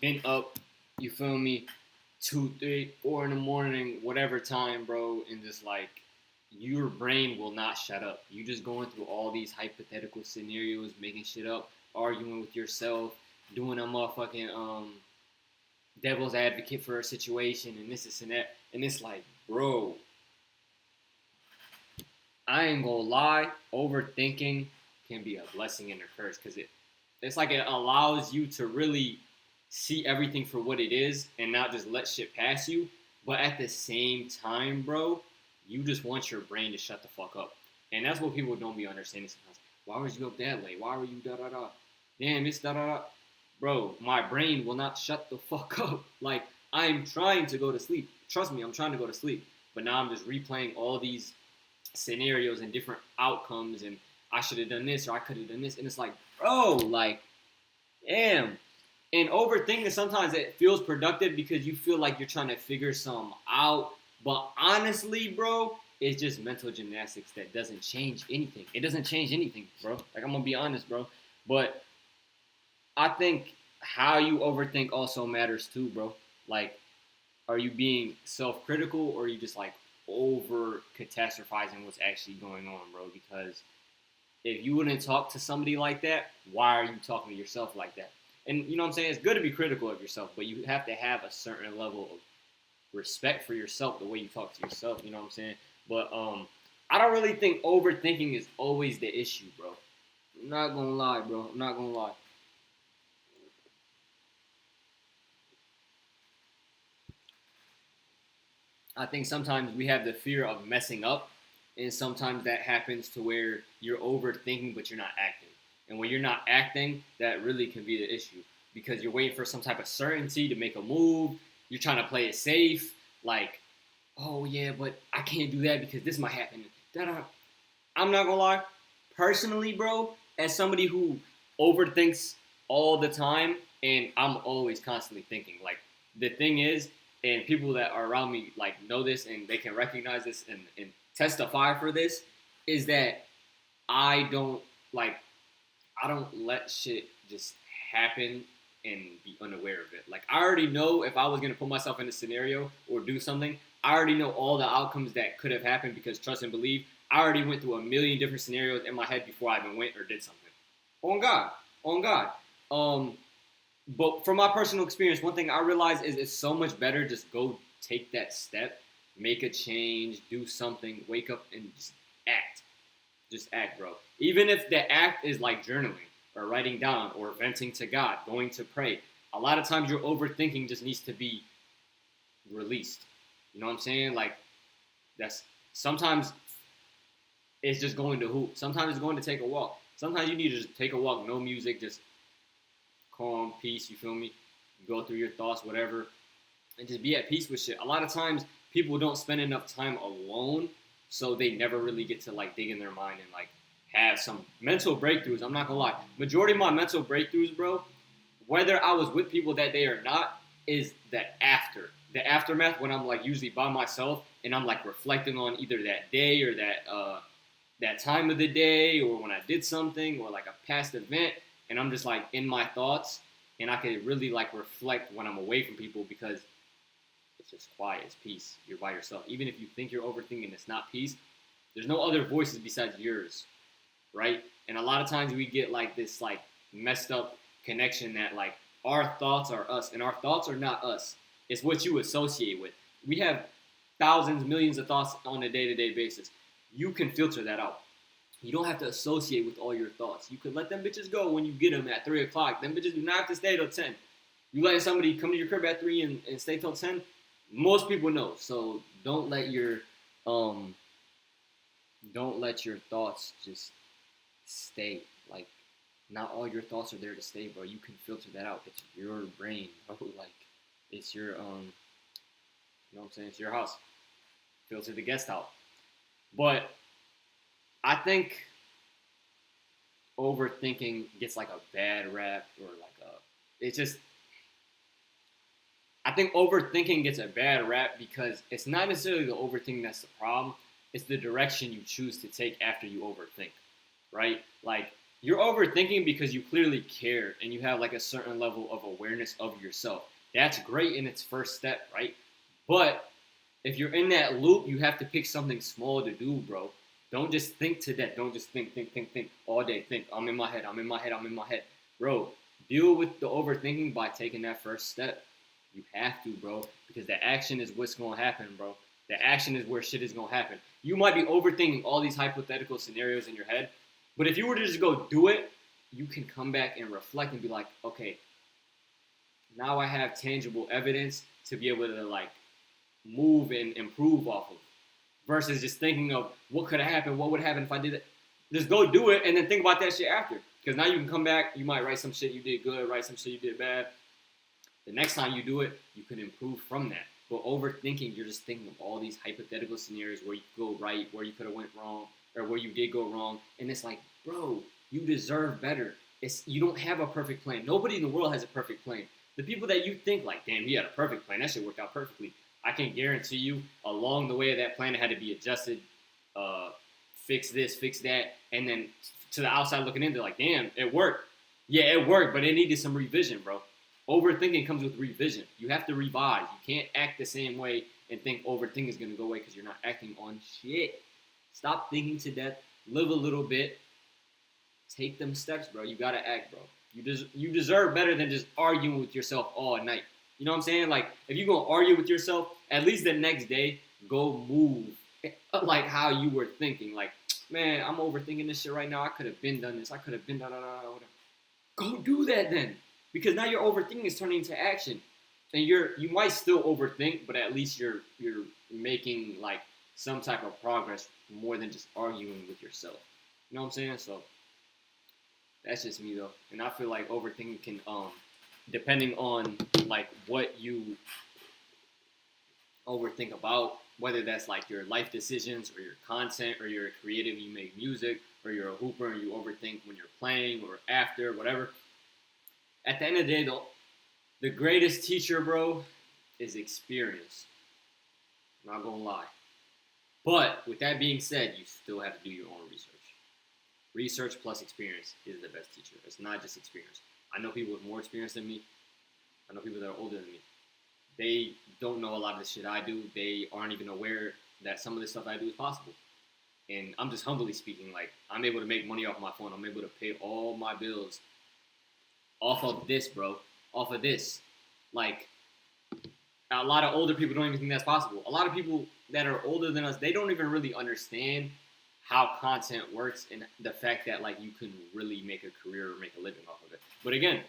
been up, you feel me, 2, 3, 4 in the morning, whatever time, bro, and just like your brain will not shut up. You just going through all these hypothetical scenarios, making shit up, arguing with yourself, doing a motherfucking devil's advocate for a situation, and this and that, and it's like, bro, I ain't gonna lie, overthinking can be a blessing and a curse because it's like it allows you to really see everything for what it is and not just let shit pass you. But at the same time, bro, you just want your brain to shut the fuck up. And that's what people don't be understanding sometimes. Why was you up that late? Why were you da da da? Damn, it's da da da. Bro, my brain will not shut the fuck up. Like, I'm trying to go to sleep. Trust me, I'm trying to go to sleep. But now I'm just replaying all these scenarios and different outcomes, and I should have done this or I could have done this. And it's like, bro, like, damn. And overthinking, sometimes it feels productive because you feel like you're trying to figure something out. But honestly, bro, it's just mental gymnastics that doesn't change anything. It doesn't change anything, bro. Like, I'm gonna be honest, bro. But I think how you overthink also matters too, bro. Like, are you being self-critical or are you just like over catastrophizing what's actually going on, bro? Because if you wouldn't talk to somebody like that, why are you talking to yourself like that? And you know what I'm saying? It's good to be critical of yourself, but you have to have a certain level of respect for yourself, the way you talk to yourself. You know what I'm saying? But I don't really think overthinking is always the issue, bro. I'm not gonna lie, bro. I'm not gonna lie. I think sometimes we have the fear of messing up, and sometimes that happens to where you're overthinking, but you're not acting. And when you're not acting, that really can be the issue because you're waiting for some type of certainty to make a move. You're trying to play it safe, like, oh yeah, but I can't do that because this might happen. Da-da. I'm not gonna lie, personally, bro, as somebody who overthinks all the time, and I'm always constantly thinking. Like, the thing is, and people that are around me like know this and they can recognize this and testify for this, is that I don't like I don't let shit just happen and be unaware of it. Like, I already know if I was gonna put myself in a scenario or do something, I already know all the outcomes that could have happened because trust and believe, I already went through a million different scenarios in my head before I even went or did something. On God, on God. Um, but from my personal experience, one thing I realized is it's so much better just go take that step, make a change, do something, wake up and just act. Just act, bro. Even if the act is like journaling or writing down or venting to God, going to pray. A lot of times your overthinking just needs to be released. You know what I'm saying? Like, that's sometimes it's just going to hoop. Sometimes it's going to take a walk. Sometimes you need to just take a walk, no music, just calm, peace, you feel me? Go through your thoughts, whatever, and just be at peace with shit. A lot of times people don't spend enough time alone, so they never really get to like dig in their mind and like have some mental breakthroughs. I'm not gonna lie. Majority of my mental breakthroughs, bro, whether I was with people that day or not, is the after. The aftermath when I'm like usually by myself and I'm like reflecting on either that day or that time of the day or when I did something or like a past event and I'm just like in my thoughts and I can really like reflect when I'm away from people because it's just quiet, it's peace. You're by yourself. Even if you think you're overthinking, it's not peace. There's no other voices besides yours, right? And a lot of times we get like this like messed up connection that like our thoughts are us and our thoughts are not us. It's what you associate with. We have thousands, millions of thoughts on a day-to-day basis. You can filter that out. You don't have to associate with all your thoughts. You can let them bitches go when you get them at 3 o'clock. Them bitches do not have to stay till 10. You letting somebody come to your crib at 3 and stay till 10, most people know. So um don't let your thoughts just stay. Like, not all your thoughts are there to stay, bro. You can filter that out. It's your brain, bro. Like, it's your you know what I'm saying? It's your house. Filter the guest out. But I think overthinking gets like a bad rap or like a it's just I think overthinking gets a bad rap because it's not necessarily the overthinking that's the problem. It's the direction you choose to take after you overthink, right? Like, You're overthinking because you clearly care and you have like a certain level of awareness of yourself. That's great in its first step, right? But if you're in that loop, you have to pick something small to do, bro. Don't just think to that. Don't just think all day. Think, I'm in my head, I'm in my head, I'm in my head. Bro, deal with the overthinking by taking that first step. You have to, bro, because the action is what's going to happen, bro. The action is where shit is going to happen. You might be overthinking all these hypothetical scenarios in your head, but if you were to just go do it, you can come back and reflect and be like, okay, now I have tangible evidence to be able to like move and improve off of versus just thinking of what could have happened, what would happen if I did it. Just go do it and then think about that shit after. Because now you can come back, you might write some shit you did good, write some shit you did bad. The next time you do it, you can improve from that. But overthinking, you're just thinking of all these hypothetical scenarios where you could go right, where you could have went wrong, or where you did go wrong. And it's like, bro, you deserve better. You don't have a perfect plan. Nobody in the world has a perfect plan. The people that you think like, damn, he had a perfect plan, that shit worked out perfectly. I can guarantee you, along the way of that plan, it had to be adjusted, fix this, fix that, and then to the outside looking in, they're like, damn, it worked. Yeah, it worked, but it needed some revision, bro. Overthinking comes with revision. You have to revise. You can't act the same way and think overthinking is going to go away because you're not acting on shit. Stop thinking to death. Live a little bit. Take them steps, bro. You got to act, bro. You deserve better than just arguing with yourself all night. You know what I'm saying? Like, if you're going to argue with yourself, at least the next day, go move like how you were thinking. Like, man, I'm overthinking this shit right now. I could have been done this. I could have been done. Go do that then. Because now your overthinking is turning into action. And you might still overthink, but at least you're making like some type of progress more than just arguing with yourself. You know what I'm saying? So that's just me though. And I feel like overthinking can depending on like what you overthink about, whether that's like your life decisions or your content or you're a creative, you make music, or you're a hooper and you overthink when you're playing or after, whatever. At the end of the day, though, the greatest teacher, bro, is experience. I'm not gonna lie. But with that being said, you still have to do your own research. Research plus experience is the best teacher. It's not just experience. I know people with more experience than me. I know people that are older than me. They don't know a lot of the shit I do. They aren't even aware that some of the stuff I do is possible. And I'm just humbly speaking, like, I'm able to make money off my phone. I'm able to pay all my bills off of this, bro. Off of this. Like, a lot of older people don't even think that's possible. A lot of people that are older than us, they don't even really understand how content works and the fact that, like, you can really make a career or make a living off of it. But again,